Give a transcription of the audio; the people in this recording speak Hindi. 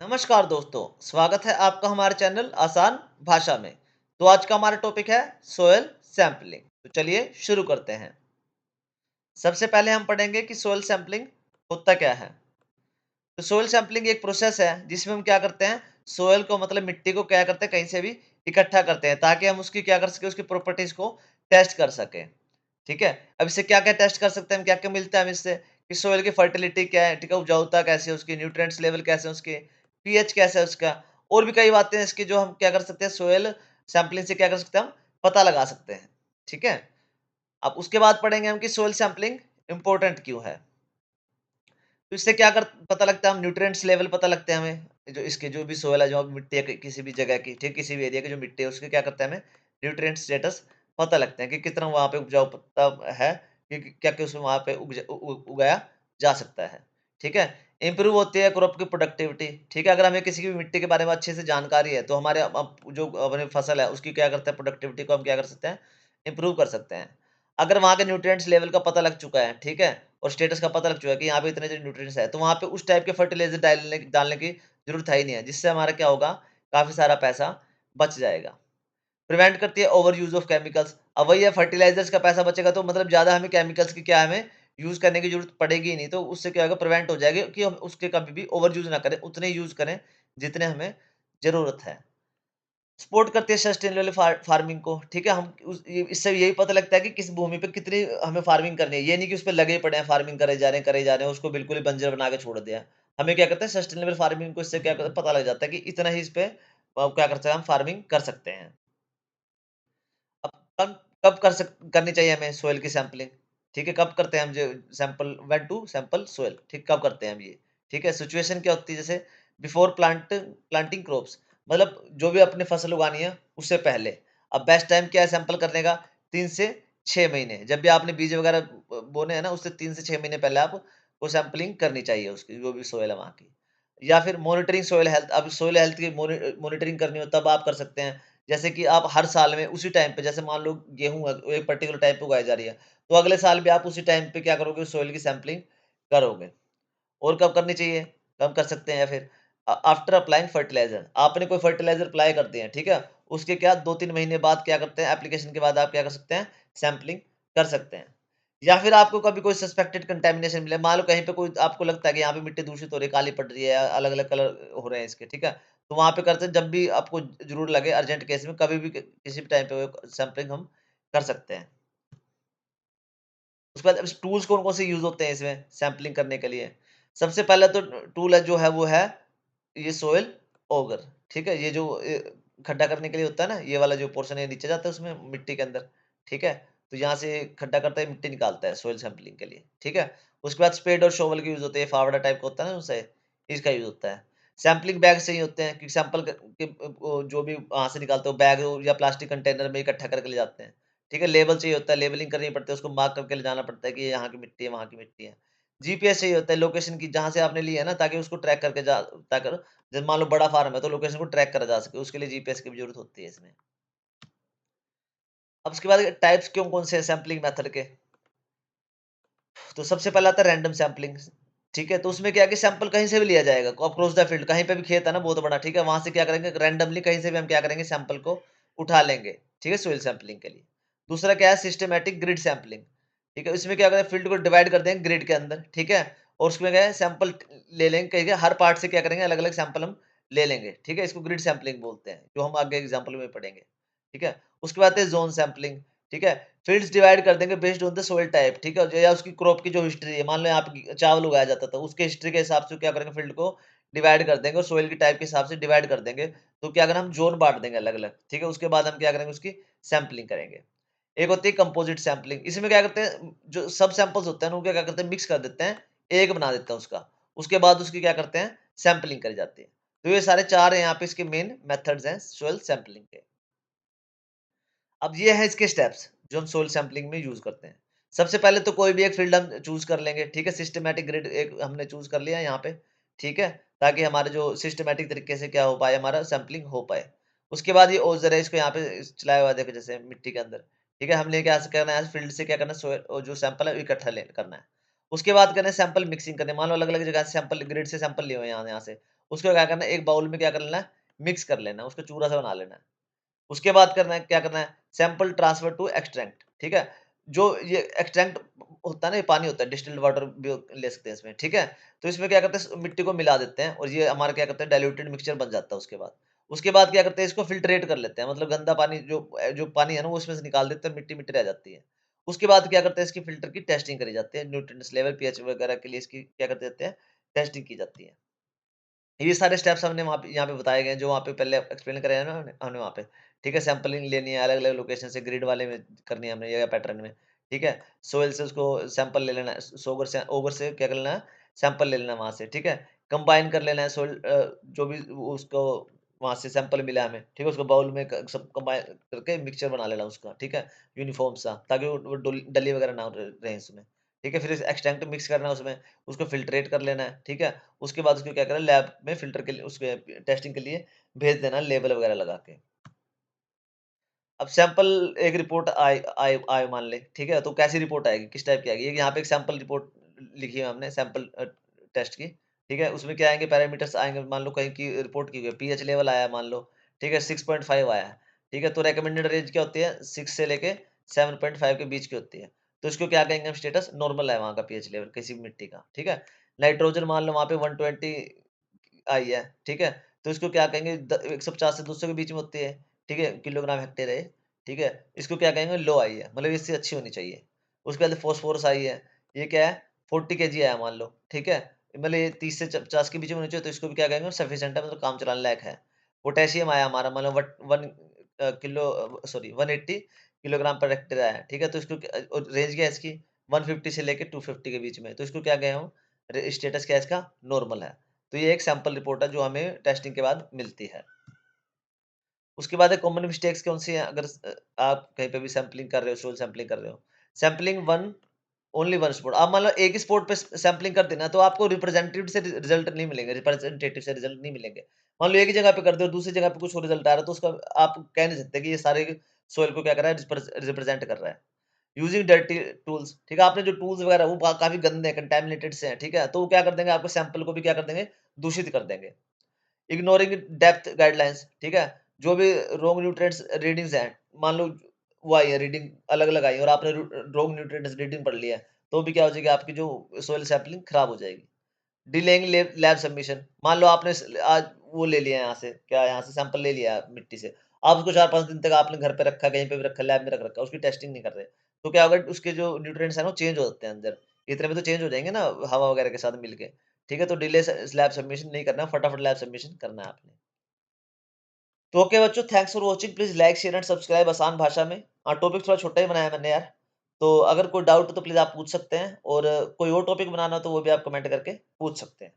नमस्कार दोस्तों, स्वागत है आपका हमारे चैनल आसान भाषा में। तो आज का हमारा टॉपिक है सोयल सैंपलिंग। तो चलिए शुरू करते हैं। सबसे पहले हम पढ़ेंगे कि सोयल सैंपलिंग होता क्या है। तो सोयल सैंपलिंग एक प्रोसेस है जिसमें हम क्या करते हैं, सोयल को मतलब मिट्टी को क्या करते हैं, कहीं से भी इकट्ठा करते हैं ताकि हम उसकी क्या कर सकें, उसकी प्रॉपर्टीज को टेस्ट कर सकें। ठीक है, अब इससे क्या क्या टेस्ट कर सकते हैं हम, क्या क्या मिलता है हमें इससे कि सोयल की फर्टिलिटी क्या है, ठीक है, उपजाऊता कैसी है उसकी, न्यूट्रिएंट्स लेवल कैसे है उसके, पीएच कैसा है उसका, और भी कई बातें हैं इसकी जो हम क्या कर सकते हैं, सोयल सैंपलिंग से क्या कर सकते हैं, हम पता लगा सकते हैं। ठीक है, अब उसके बाद पढ़ेंगे हम कि सोयल सैंपलिंग इंपॉर्टेंट क्यों है। तो इससे क्या कर पता लगता है, हम न्यूट्रिएंट्स लेवल पता लगते हैं हमें, जो इसके जो भी सोइल है, जो मिट्टी है किसी भी जगह की, ठीक, किसी भी एरिया की जो मिट्टी है उसके क्या करते हैं, हमें न्यूट्रिएंट स्टेटस पता लगते हैं कि कितना वहाँ पे उपजाऊ पत्ता है, कि क्या-क्या उसमें वहाँ पे उगाया जा सकता है। ठीक है? इम्प्रूव होती है क्रॉप की प्रोडक्टिविटी, ठीक है? अगर हमें किसी भी मिट्टी के बारे में अच्छे से जानकारी है, तो हमारे अब जो अपनी फसल है उसकी क्या करते हैं, प्रोडक्टिविटी को हम क्या कर सकते हैं, इम्प्रूव कर सकते हैं। अगर वहाँ के न्यूट्रिएंट्स लेवल का पता लग चुका है, ठीक है? और स्टेटस का पता लग चुका है कि यहाँ पे इतने जो न्यूट्रिएंट्स है, तो वहाँ पे उस टाइप के फर्टिलाइज़र डालने डालने की ज़रूरत है ही नहीं है, जिससे हमारा क्या होगा, काफ़ी सारा पैसा बच जाएगा। प्रिवेंट करती है ओवर यूज़ ऑफ केमिकल्स। अब वही है, फर्टिलाइज़र्स का पैसा बचेगा तो मतलब ज़्यादा हमें केमिकल्स की क्या हमें यूज़ करने की ज़रूरत पड़ेगी ही नहीं, तो उससे क्या होगा, प्रिवेंट हो जाएगी कि हम उसके कभी भी ओवर यूज़ ना करें, उतने यूज़ करें जितने हमें ज़रूरत है। सपोर्ट करती है सस्टेनेबल फार्मिंग को, ठीक है? हम उस इससे यही पता लगता है कि किस भूमि पे कितनी हमें फार्मिंग करनी है। ये नहीं कि उसपे लगे पड़े हैं, फार्मिंग करे जा रहे हैं, उसको बिल्कुल ही बंजर बना के छोड़ दिया। हमें क्या करते हैं, सस्टेनेबल फार्मिंग को इससे क्या करते हैं, पता लग जाता है कि इतना ही इस पे क्या कर सकते हैं, हम फार्मिंग कर सकते हैं। अब कब कब करनी चाहिए हमें सोइल की सैंपलिंग, ठीक है? कब करते हैं हम जो sample, when to sample soil, ठीक, कब करते हैं हम ये, ठीक है? सिचुएशन क्या होती है, जैसे बिफोर प्लांटिंग क्रॉप्स, मतलब जो भी अपनी फसल उगानी है उससे पहले। अब बेस्ट टाइम क्या है सैंपल करने का, 3 से 6 महीने, जब भी आपने बीज वगैरह बोने हैं ना, उससे 3 से 6 महीने पहले आपको सैंपलिंग करनी चाहिए उसकी, जो भी सोइल है वहाँ की। या फिर मॉनिटरिंग सोइल हेल्थ, अब सोइल हेल्थ की मॉनिटरिंग करनी हो तब आप कर सकते हैं। जैसे कि आप हर साल में उसी टाइम पे, जैसे मान लो गेहूँ है, एक पर्टिकुलर टाइम पे उगाई जा रही है, तो अगले साल भी आप उसी टाइम पे क्या करोगे, सोइल की सैंपलिंग करोगे। और कब करनी चाहिए? कब कर सकते हैं, या फिर आफ्टर अप्लाइंग फर्टिलाइज़र, आपने कोई फर्टिलाइज़र अप्लाई कर दिए हैं, ठीक है? उसके क्या 2-3 महीने बाद क्या करते हैं, एप्लीकेशन के बाद आप क्या कर सकते हैं, सैंपलिंग कर सकते हैं। या फिर आपको कभी कोई सस्पेक्टेड कंटैमिनेशन मिले, मान लो कहीं पे कोई आपको लगता है कि यहाँ पे मिट्टी दूषित हो रही है, काली पड़ रही है, अलग-अलग कलर हो रहे हैं इसके, ठीक है? तो वहाँ पे करते हैं, जब भी आपको ज़रूर लगे अर्जेंट केस में, कभी भी किसी भी टाइम पे वो सैंपलिंग हम कर सकते हैं। उसके बाद अब टूल्स कौन-कौन से यूज़ होते हैं इसमें सैंपलिंग करने के लिए? सबसे पहला तो टूल है जो है वो है ये सोइल ऑगर, ठीक है? ये जो खड्डा करने के लिए होता है ना, ये वाला जो पोर्शन है नीचे जाता है उसमें मिट्टी के अंदर, ठीक है? तो यहाँ से खड्डा करता है, मिट्टी निकालता है सोइल सैंपलिंग के लिए, ठीक है? उसके बाद स्पेड और शॉवल की यूज़ होती है, फावड़ा टाइप का होता है ना उनसे, इसका यूज़ होता है। सैंपलिंग बैग चाहिए होते हैं क्योंकि सैंपल के वो जो भी वहाँ से निकालते हो बैग या प्लास्टिक कंटेनर में इकट्ठा करके ले जाते हैं, ठीक है? लेबल चाहिए होता है, लेबलिंग करनी पड़ती है, उसको मार्क करके ले जाना पड़ता है कि ये यहाँ की मिट्टी है, वहाँ की मिट्टी है। जीपीएस चाहिए होता है लोकेशन की, जहाँ से आपने ली है ना, ताकि उसको ट्रैक करके जा ताकर जैसे मान लो बड़ा फार्म है तो लोकेशन को ट्रैक करा जा सके, उसके लिए जीपीएस की भी ज़रूरत होती है इसमें। अब उसके बाद टाइप्स कौन-कौन से हैं सैंपलिंग मेथड के? तो सबसे पहला आता है रैंडम सैंपलिंग, ठीक है? तो उसमें क्या है कि सैंपल कहीं से भी लिया जाएगा, अक्रॉस द फील्ड, कहीं पे भी खेत है ना बहुत बड़ा, ठीक है? वहाँ से क्या करेंगे, रैंडमली कहीं से भी हम क्या करेंगे, सैंपल को उठा लेंगे, ठीक है? सॉइल सैंपलिंग के लिए। दूसरा क्या है, सिस्टमैटिक ग्रिड सैंपलिंग, ठीक है? इसमें क्या करें, फील्ड को डिवाइड कर देंगे ग्रिड के अंदर, ठीक है? और उसमें क्या है, सैंपल ले लेंगे, कहीं के हर पार्ट से क्या करेंगे, अलग-अलग सैंपल हम ले लेंगे, ठीक है? इसको ग्रिड सैंपलिंग बोलते हैं, जो हम आगे एग्जांपल में पढ़ेंगे, ठीक है? उसके बाद है ज़ोन सैंपलिंग, ठीक है? फील्ड्स डिवाइड कर देंगे based on the soil type, ठीक है? जो या उसकी क्रॉप की जो हिस्ट्री है, मान लो यहाँ पे चावल उगाया जाता था, उसके हिस्ट्री के हिसाब से क्या करेंगे, फील्ड को डिवाइड कर देंगे और सोइल की टाइप के हिसाब से डिवाइड कर देंगे। तो क्या करें, हम ज़ोन बाँट देंगे अलग-अलग, ठीक है? उसके बाद हम क्या करेंगे, उसकी सैंपलिंग करेंगे। एक होती है कंपोजिट सैंपलिंग, इसमें क्या करते हैं, जो सब सैंपल्स होते हैं ना, उनको क्या करते हैं, मिक्स कर देते हैं, एक बना देते हैं उसका। उसके बाद उसकी क्या करते हैं, सैंपलिंग करी जाती है। तो ये सारे 4 यहाँ पे इसके मेन मेथड्स हैं सोइल सैंपलिंग के। अब ये है इसके स्टेप्स जो हम सोइल सैंपलिंग में यूज़ करते हैं। सबसे पहले तो कोई भी एक फ़ील्ड हम चूज़ कर लेंगे, ठीक है? सिस्टमैटिक ग्रिड एक हमने चूज़ कर लिया यहाँ पे, ठीक है? ताकि हमारे जो सिस्टमैटिक तरीके से क्या हो पाए, हमारा सैंपलिंग हो पाए। उसके बाद ये ओज़र है, इसको यहाँ पे चलाया हुआ है देखो जैसे मिट्टी के अंदर, ठीक है? हमने क्या करना है, फ़ील्ड से क्या करना है, जो सैंपल है वो इकट्ठा ले करना है। उसके बाद करना है सैंपल मिक्सिंग करनी है। मान लो अलग-अलग जगह से सैंपल ग्रिड से सैंपल लिए हुए हैं यहाँ यहाँ से। उसको क्या करना है, एक बाउल में क्या कर लेना है, मिक्स कर लेना है, उसको चूरा सा बना लेना है। उसके बाद करना है, क्या करना है, सैंपल ट्रांसफर टू एक्सट्रैक्ट, ठीक है। जो ये एक्सट्रैक्ट होता है ना, ये पानी होता है, डिस्टिल्ड वाटर भी ले सकते हैं इसमें, ठीक है। तो इसमें क्या करते हैं, मिट्टी को मिला देते हैं और ये हमारा क्या करते हैं, डाइल्यूटेड मिक्सचर बन जाता है। उसके बाद क्या करते हैं, इसको फिल्ट्रेट कर लेते हैं, मतलब गंदा पानी जो जो पानी है ना वो इसमें से निकाल देते हैं, मिट्टी मिट्टी रह जाती है। उसके बाद क्या करते हैं, इसकी फिल्टर की टेस्टिंग करी जाती है, न्यूट्रिएंट्स लेवल, पीएच वगैरह के लिए इसकी क्या करते रहते हैं, टेस्टिंग की जाती है। ये सारे स्टेप्स हमने वहाँ पे यहाँ पे बताए गए हैं, जो वहाँ पे पहले एक्सप्लेन करे हैं ना हमने वहाँ पे, ठीक है। सैंपलिंग लेनी है अलग-अलग लोकेशन से, ग्रिड वाले में करनी है हमने या पैटर्न में, ठीक है। सोइल से उसको सैंपल ले लेना है, ओगर से क्या कर लेना है, सैंपल ले लेना है वहाँ से, ठीक है। कंबाइन कर लेना है सोइल, जो भी उसको वहाँ से सैंपल मिला हमें, ठीक है, उसको बाउल में सब कंबाइन करके मिक्सचर बना लेना उसका, ठीक है, यूनिफॉर्म सा, ताकि वो डली वगैरह ना रहे इसमें, ठीक है। फिर एक्सट्रैक्ट मिक्स करना है उसमें, उसको फिल्ट्रेट कर लेना है, ठीक है। उसके बाद उसको क्या करना है, लैब में फ़िल्टर के लिए, उसके टेस्टिंग के लिए भेज देना है, लेबल वगैरह लगा के। अब सैंपल एक रिपोर्ट आए आए आए मान ले, ठीक है? तो कैसी रिपोर्ट आएगी, किस टाइप की आएगी? एक यहाँ पे एक सैंपल रिपोर्ट लिखी है हमने, सैंपल टेस्ट की, ठीक है? उसमें क्या आएँगे, पैरामीटर्स आएँगे, मान लो कहीं की रिपोर्ट की हुई है, पीएच लेवल आया मान लो, ठीक है? 6.5 आया है, ठीक है? तो रिकमेंडेड रेंज क्या होती है? 6 से लेके 7.5 के बीच की होती है। तो इसको क्या कहेंगे हम, स्टेटस नॉर्मल है वहाँ का पीएच लेवल किसी भी मिट्टी का, ठीक है? नाइट्रोजन मान लो वहाँ पे 120 आई है, ठीक है? तो इसको क्या कहेंगे, 150 से 200 के बीच में होती है, ठीक है? किलोग्राम हेक्टेयर है, ठीक है? इसको क्या कहेंगे, लो आई है, मतलब इससे अच्छी होनी चाहिए। उसके बाद फास्फोरस आई है, ये क्या है, 40 केजी आया मान लो, ठीक है? मतलब ये 30 से 50 के बीच में होनी चाहिए, तो इसको भी क्या कहेंगे, सफिशिएंट है, मतलब काम चलाने लायक है। पोटेशियम आया हमारा, मतलब 180 किलोग्राम पर हेक्टेयर आया है, ठीक है? तो इसको और रेंज क्या है इसकी, 150 से लेके 250 के बीच में, तो इसको क्या कहें हम, स्टेटस क्या है इसका, नॉर्मल है। तो ये एक सैंपल रिपोर्ट है जो हमें टेस्टिंग के बाद मिलती है। उसके बाद कॉमन मिस्टेक्स कौन-सी हैं, अगर आप कहीं पे भी सैंपलिंग कर रहे हो, सोइल सैंपलिंग कर रहे हो। Sampling one only one spot, आप मान लो एक ही स्पॉट पे सैंपलिंग कर देना, तो आपको रिप्रेजेंटेटिव से रिजल्ट नहीं मिलेंगे, रिप्रेजेंटेटिव से रिजल्ट नहीं मिलेंगे। मान लो एक ही जगह पे कर दे और दूसरी जगह पे कुछ और रिजल्ट आ रहा है, तो उसका आप कह नहीं सकते कि ये सारे सोइल को क्या कर रहा है, रिप्रेजेंट कर रहा है। यूजिंग डर्टी टूल्स, ठीक है, आपने जो टूल्स वगैरह वो काफ़ी गंदे हैं, कंटामिनेटेड से हैं, ठीक है, तो वो क्या कर देंगे, आपके सैंपल को भी क्या कर देंगे, दूषित कर देंगे। इग्नोरिंग डेप्थ गाइडलाइंस, ठीक है, जो भी रॉन्ग न्यूट्रिएंट्स रीडिंग्स हैं, मान लो वो आई है रीडिंग अलग-अलग आई है और आपने रॉन्ग न्यूट्रिएंट्स रीडिंग पढ़ लिया है, तो भी क्या हो जाएगी, आपकी जो सोइल सैंपलिंग खराब हो जाएगी। डिलेइंग लैब सबमिशन, मान लो आपने आज वो ले लिया है यहाँ से, क्या यहाँ से सैंपल ले लिया है मिट्टी से, आप उसको 4-5 दिन तक आपने घर पे रखा, कहीं पे भी रखा, लैब में रख रखा, उसकी टेस्टिंग नहीं कर रहे, तो क्या होगा, उसके जो न्यूट्रिएंट्स हैं ना, वो चेंज हो जाते हैं अंदर, इतने में तो चेंज हो जाएँगे ना हवा वगैरह के साथ मिलके, ठीक है? तो डिले लैब सबमिशन नहीं करना, फटाफट लैब सबमिशन करना है आपने। तो ओके बच्चों, thanks for watching, please like share and subscribe आसान भाषा में। टॉपिक थोड़ा छोटा ही बनाया मैंने यार, तो अगर कोई डाउट हो तो प्लीज आप पूछ सकते हैं, और कोई और टॉपिक बनाना हो तो वो भी आप कमेंट करके पूछ सकते हैं।